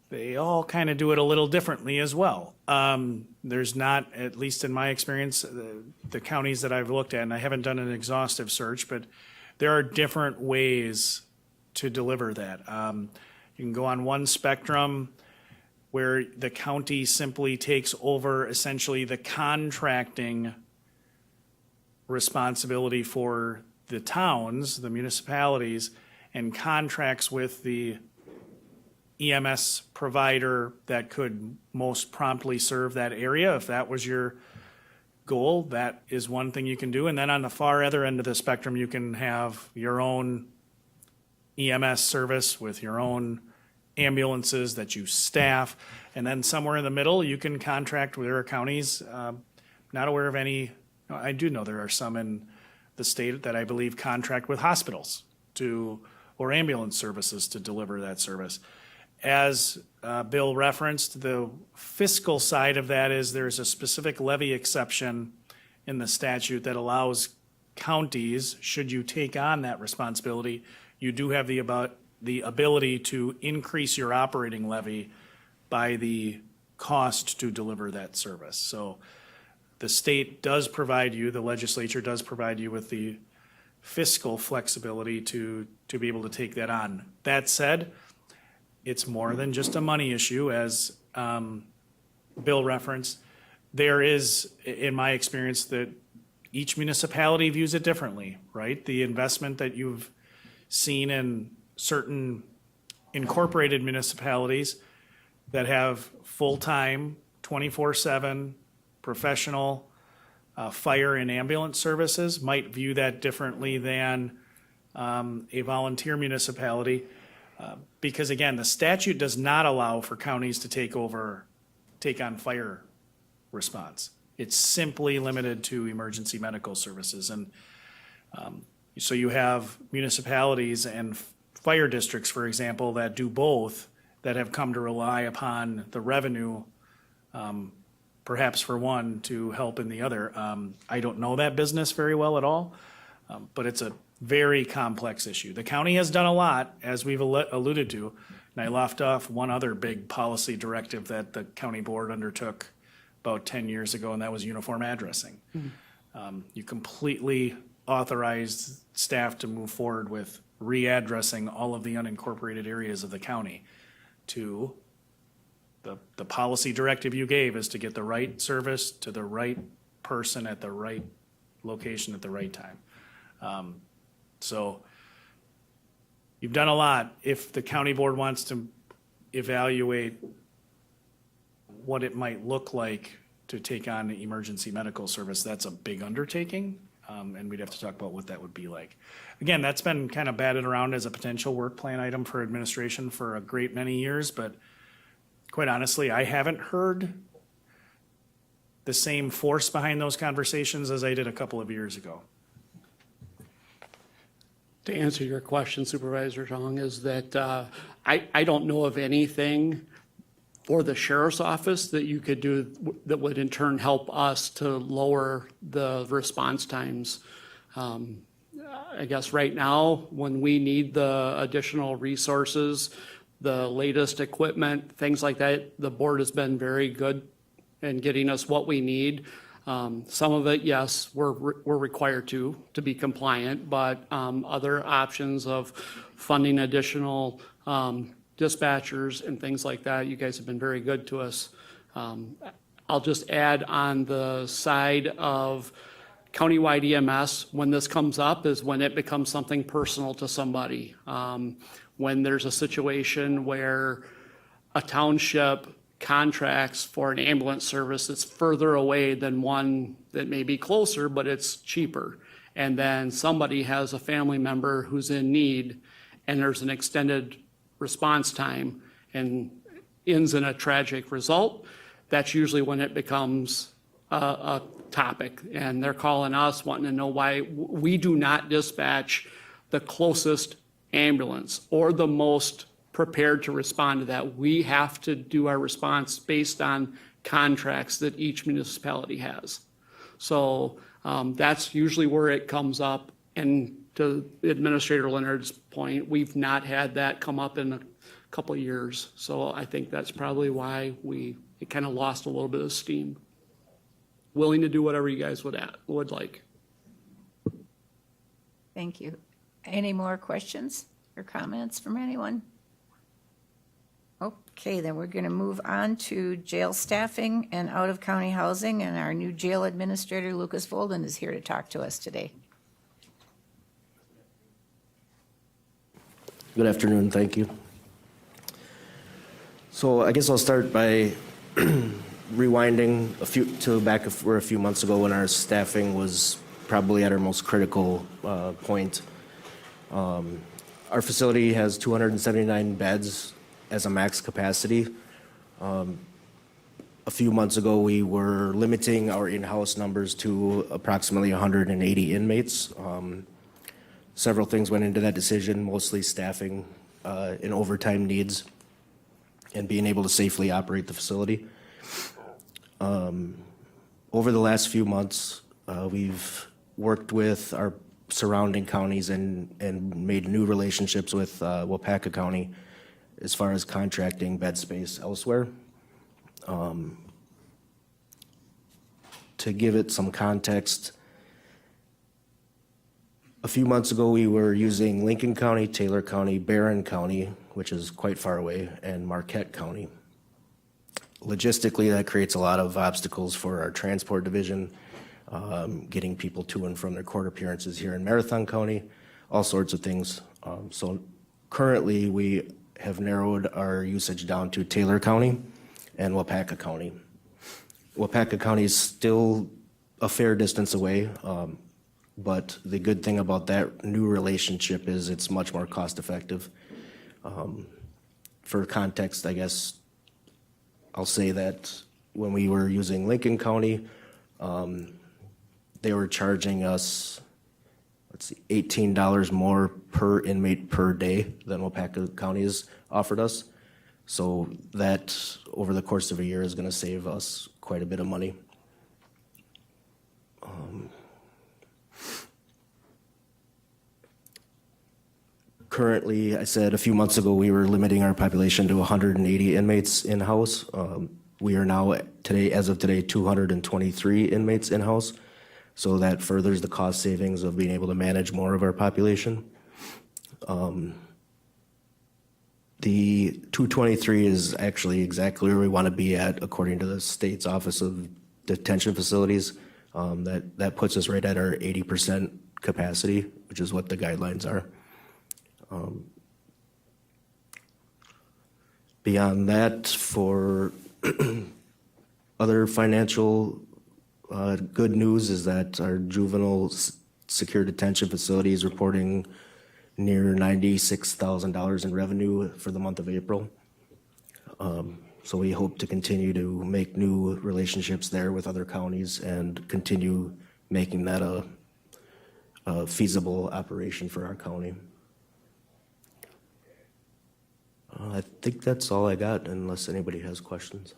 They all kind of do it a little differently as well. There's not, at least in my experience, the counties that I've looked at, and I haven't done an exhaustive search, but there are different ways to deliver that. You can go on one spectrum where the county simply takes over essentially the contracting responsibility for the towns, the municipalities, and contracts with the EMS provider that could most promptly serve that area. If that was your goal, that is one thing you can do. And then on the far other end of the spectrum, you can have your own EMS service with your own ambulances that you staff. And then somewhere in the middle, you can contract with our counties. Not aware of any, I do know there are some in the state that I believe contract with hospitals or ambulance services to deliver that service. As Bill referenced, the fiscal side of that is there's a specific levy exception in the statute that allows counties, should you take on that responsibility, you do have the ability to increase your operating levy by the cost to deliver that service. So the state does provide you, the legislature does provide you with the fiscal flexibility to be able to take that on. That said, it's more than just a money issue, as Bill referenced. There is, in my experience, that each municipality views it differently, right? The investment that you've seen in certain incorporated municipalities that have full-time, 24/7 professional fire and ambulance services might view that differently than a volunteer municipality. Because again, the statute does not allow for counties to take on fire response. It's simply limited to emergency medical services. And so you have municipalities and fire districts, for example, that do both, that have come to rely upon the revenue, perhaps for one to help in the other. I don't know that business very well at all, but it's a very complex issue. The county has done a lot, as we've alluded to, and I left off one other big policy directive that the county board undertook about 10 years ago, and that was uniform addressing. You completely authorized staff to move forward with readdressing all of the unincorporated areas of the county to the policy directive you gave is to get the right service to the right person at the right location at the right time. So you've done a lot. If the county board wants to evaluate what it might look like to take on the emergency medical service, that's a big undertaking, and we'd have to talk about what that would be like. Again, that's been kind of batted around as a potential work plan item for administration for a great many years, but quite honestly, I haven't heard the same force behind those conversations as I did a couple of years ago. To answer your question, Supervisor Zhang, is that I don't know of anything for the sheriff's office that you could do that would in turn help us to lower the response times. I guess right now, when we need the additional resources, the latest equipment, things like that, the board has been very good in getting us what we need. Some of it, yes, we're required to be compliant, but other options of funding additional dispatchers and things like that, you guys have been very good to us. I'll just add on the side of countywide EMS, when this comes up is when it becomes something personal to somebody. When there's a situation where a township contracts for an ambulance service that's further away than one that may be closer, but it's cheaper. And then somebody has a family member who's in need, and there's an extended response time and ends in a tragic result. That's usually when it becomes a topic. And they're calling us wanting to know why we do not dispatch the closest ambulance or the most prepared to respond to that. We have to do our response based on contracts that each municipality has. So that's usually where it comes up. And to Administrator Leonard's point, we've not had that come up in a couple of years. So I think that's probably why it kind of lost a little bit of steam. Willing to do whatever you guys would like. Thank you. Any more questions or comments from anyone? Okay, then we're going to move on to jail staffing and out-of-county housing, and our new jail administrator, Lucas Volden, is here to talk to us today. Good afternoon, thank you. So I guess I'll start by rewinding back for a few months ago when our staffing was probably at our most critical point. Our facility has 279 beds as a max capacity. A few months ago, we were limiting our in-house numbers to approximately 180 inmates. Several things went into that decision, mostly staffing and overtime needs, and being able to safely operate the facility. Over the last few months, we've worked with our surrounding counties and made new relationships with Waupaca County as far as contracting bed space elsewhere. To give it some context, a few months ago, we were using Lincoln County, Taylor County, Barron County, which is quite far away, and Marquette County. Logistically, that creates a lot of obstacles for our transport division, getting people to and from their court appearances here in Marathon County, all sorts of things. So currently, we have narrowed our usage down to Taylor County and Waupaca County. Waupaca County is still a fair distance away, but the good thing about that new relationship is it's much more cost effective. For context, I guess I'll say that when we were using Lincoln County, they were charging us, $18 more per inmate per day than Waupaca County has offered us. So that, over the course of a year, is going to save us quite a bit of money. Currently, I said a few months ago, we were limiting our population to 180 inmates in-house. We are now, as of today, 223 inmates in-house. So that furthers the cost savings of being able to manage more of our population. The 223 is actually exactly where we want to be at, according to the state's Office of Detention Facilities. That puts us right at our 80% capacity, which is what the guidelines are. Beyond that, for other financial good news is that our juvenile secure detention facility is reporting near $96,000 in revenue for the month of April. So we hope to continue to make new relationships there with other counties and continue making that a feasible operation for our county. I think that's all I got, unless anybody has questions.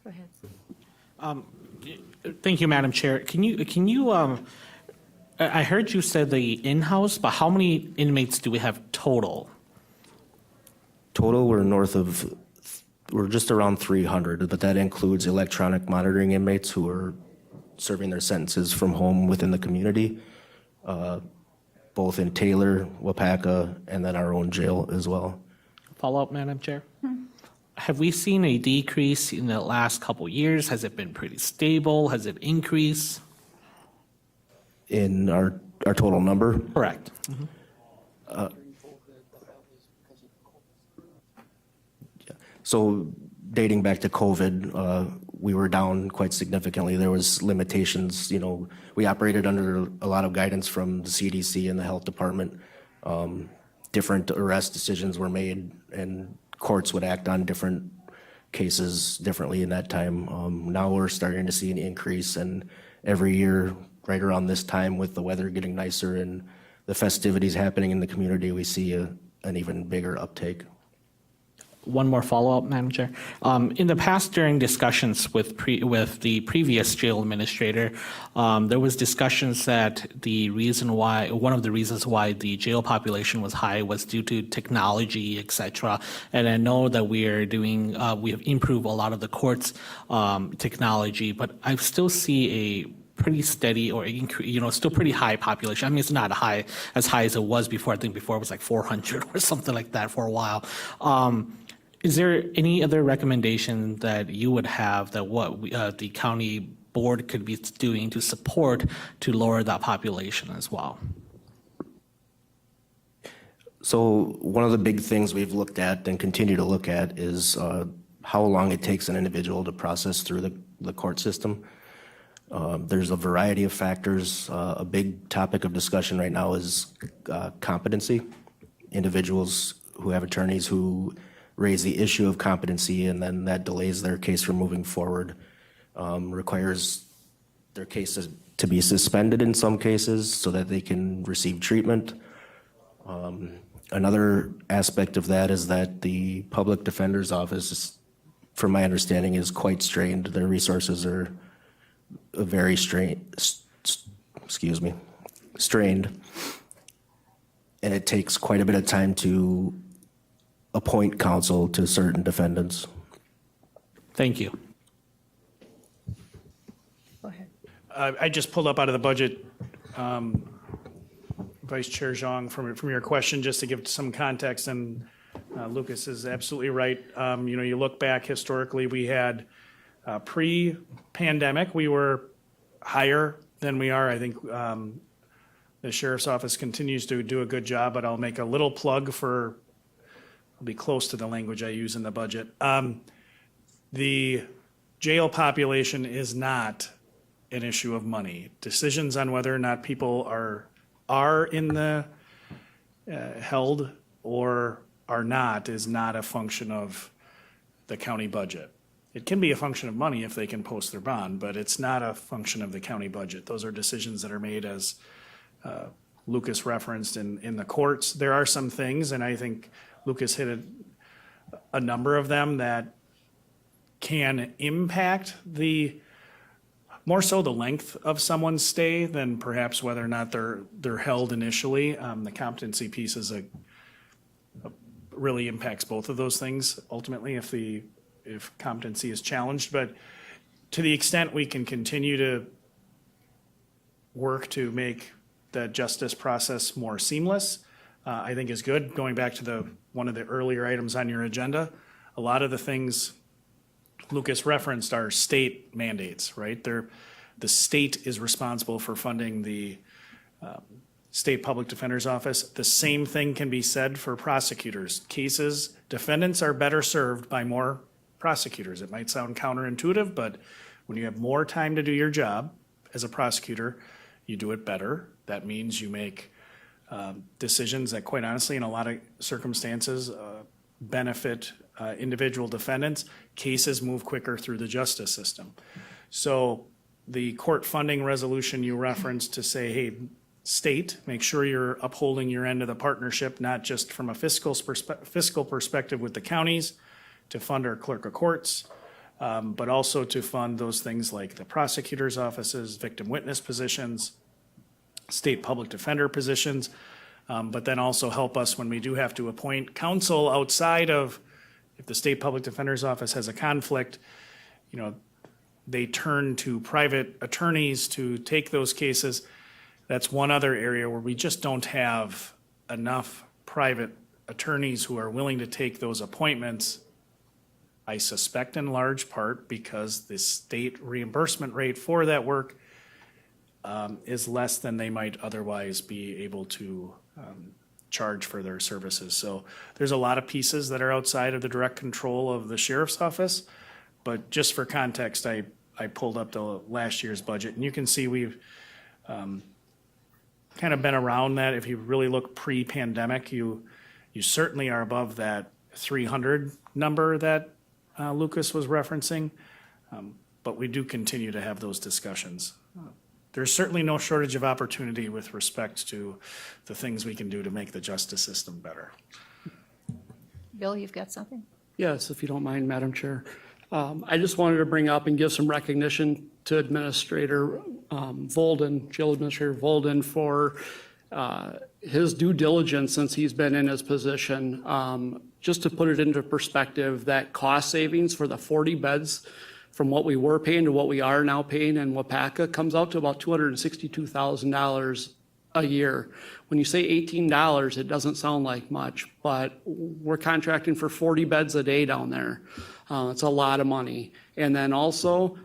Go ahead. Thank you, Madam Chair. Can you, I heard you said the in-house, but how many inmates do we have total? Total, we're just around 300, but that includes electronic monitoring inmates who are serving their sentences from home within the community, both in Taylor, Waupaca, and then our own jail as well. Follow-up, Madam Chair? Have we seen a decrease in the last couple years? Has it been pretty stable? Has it increased? In our total number? Correct. So dating back to COVID, we were down quite significantly. There was limitations, we operated under a lot of guidance from the CDC and the health department. Different arrest decisions were made and courts would act on different cases differently in that time. Now we're starting to see an increase, and every year right around this time, with the weather getting nicer and the festivities happening in the community, we see an even bigger uptake. One more follow-up, Madam Chair. In the past, during discussions with the previous jail administrator, there was discussions that one of the reasons why the jail population was high was due to technology, et cetera. And I know that we have improved a lot of the courts' technology, but I still see a pretty steady or still pretty high population. I mean, it's not as high as it was before. I think before it was like 400 or something like that for a while. Is there any other recommendation that you would have that the county board could be doing to support to lower that population as well? So one of the big things we've looked at and continue to look at is how long it takes an individual to process through the court system. There's a variety of factors. A big topic of discussion right now is competency. Individuals who have attorneys who raise the issue of competency and then that delays their case from moving forward, requires their cases to be suspended in some cases so that they can receive treatment. Another aspect of that is that the public defender's office, from my understanding, is quite strained. Their resources are very strained, and it takes quite a bit of time to appoint counsel to certain defendants. Thank you. Go ahead. I just pulled up out of the budget, Vice Chair Zhang, from your question, just to give some context, and Lucas is absolutely right. You look back historically, we had pre-pandemic, we were higher than we are. I think the Sheriff's Office continues to do a good job, but I'll make a little plug for, I'll be close to the language I use in the budget. The jail population is not an issue of money. Decisions on whether or not people are in the held or are not is not a function of the county budget. It can be a function of money if they can post their bond, but it's not a function of the county budget. Those are decisions that are made, as Lucas referenced, in the courts. There are some things, and I think Lucas hit a number of them, that can impact more so the length of someone's stay than perhaps whether or not they're held initially. The competency piece really impacts both of those things ultimately if competency is challenged. But to the extent we can continue to work to make the justice process more seamless, I think is good. Going back to one of the earlier items on your agenda, a lot of the things Lucas referenced are state mandates, right? The state is responsible for funding the State Public Defender's Office. The same thing can be said for prosecutors. Defendants are better served by more prosecutors. It might sound counterintuitive, but when you have more time to do your job as a prosecutor, you do it better. That means you make decisions that, quite honestly, in a lot of circumstances, benefit individual defendants. Cases move quicker through the justice system. So the court funding resolution you referenced to say, hey, state, make sure you're upholding your end of the partnership, not just from a fiscal perspective with the counties to fund our clerk of courts, but also to fund those things like the prosecutor's offices, victim witness positions, state public defender positions, but then also help us when we do have to appoint counsel outside of, if the state public defender's office has a conflict, they turn to private attorneys to take those cases. That's one other area where we just don't have enough private attorneys who are willing to take those appointments. I suspect in large part because the state reimbursement rate for that work is less than they might otherwise be able to charge for their services. So there's a lot of pieces that are outside of the direct control of the sheriff's office. But just for context, I pulled up the last year's budget, and you can see we've kind of been around that. If you really look pre-pandemic, you certainly are above that 300 number that Lucas was referencing. But we do continue to have those discussions. There's certainly no shortage of opportunity with respect to the things we can do to make the justice system better. Bill, you've got something? Yes, if you don't mind, Madam Chair. I just wanted to bring up and give some recognition to Administrator Volden, Jail Administrator Volden, for his due diligence since he's been in his position. Just to put it into perspective, that cost savings for the 40 beds from what we were paying to what we are now paying in Wapaka comes out to about $262,000 a year. When you say $18, it doesn't sound like much, but we're contracting for 40 beds a day down there. It's a lot of money. And then also,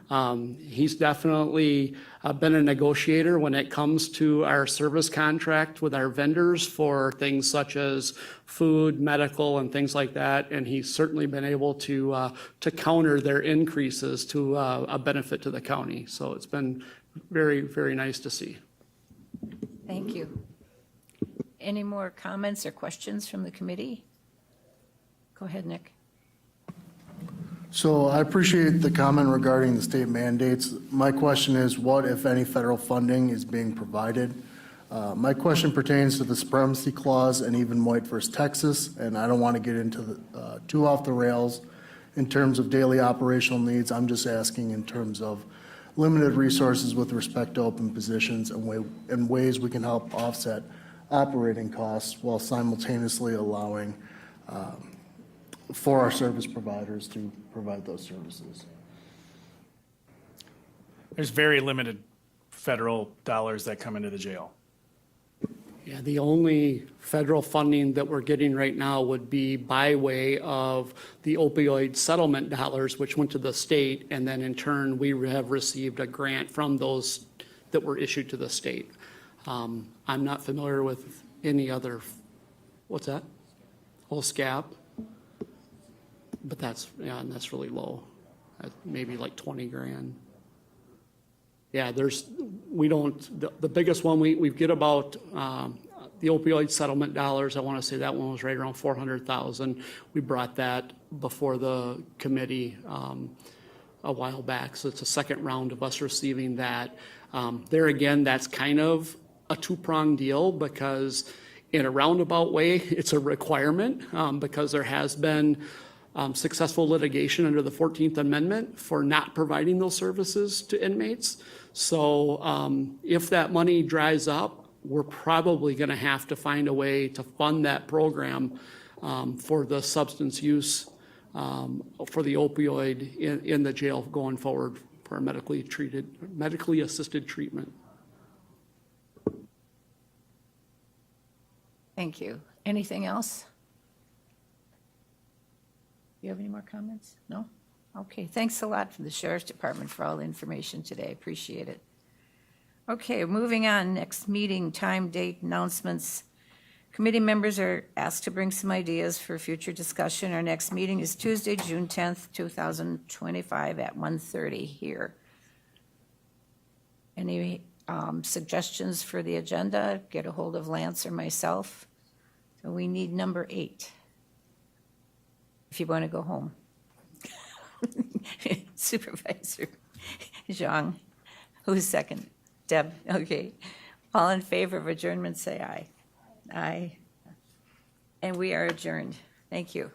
he's definitely been a negotiator when it comes to our service contract with our vendors for things such as food, medical, and things like that. And he's certainly been able to counter their increases to a benefit to the county. So it's been very, very nice to see. Thank you. Any more comments or questions from the committee? Go ahead, Nick. So I appreciate the comment regarding the state mandates. My question is, what, if any, federal funding is being provided? My question pertains to the supremacy clause and even White versus Texas, and I don't want to get into the, too off the rails in terms of daily operational needs. I'm just asking in terms of limited resources with respect to open positions and ways we can help offset operating costs while simultaneously allowing for our service providers to provide those services. There's very limited federal dollars that come into the jail. Yeah, the only federal funding that we're getting right now would be by way of the opioid settlement dollars, which went to the state, and then in turn, we have received a grant from those that were issued to the state. I'm not familiar with any other, what's that? Oh, SCAP? But that's, yeah, and that's really low, maybe like 20 grand. Yeah, we don't, the biggest one, we get about the opioid settlement dollars. I want to say that one was right around 400,000. We brought that before the committee a while back. So it's a second round of us receiving that. There again, that's kind of a two-pronged deal because in a roundabout way, it's a requirement because there has been successful litigation under the 14th Amendment for not providing those services to inmates. So if that money dries up, we're probably going to have to find a way to fund that program for the substance use for the opioid in the jail going forward for medically assisted treatment. Thank you. Anything else? Do you have any more comments? No? Okay, thanks a lot from the Sheriff's Department for all the information today. Appreciate it. Okay, moving on. Next meeting, time, date, announcements. Committee members are asked to bring some ideas for future discussion. Our next meeting is Tuesday, June 10th, 2025 at 1:30 here. Any suggestions for the agenda? Get a hold of Lance or myself. So we need number 8. If you want to go home. Supervisor Zhang, who's second? Deb, okay. All in favor of adjournment, say aye. Aye. And we are adjourned. Thank you.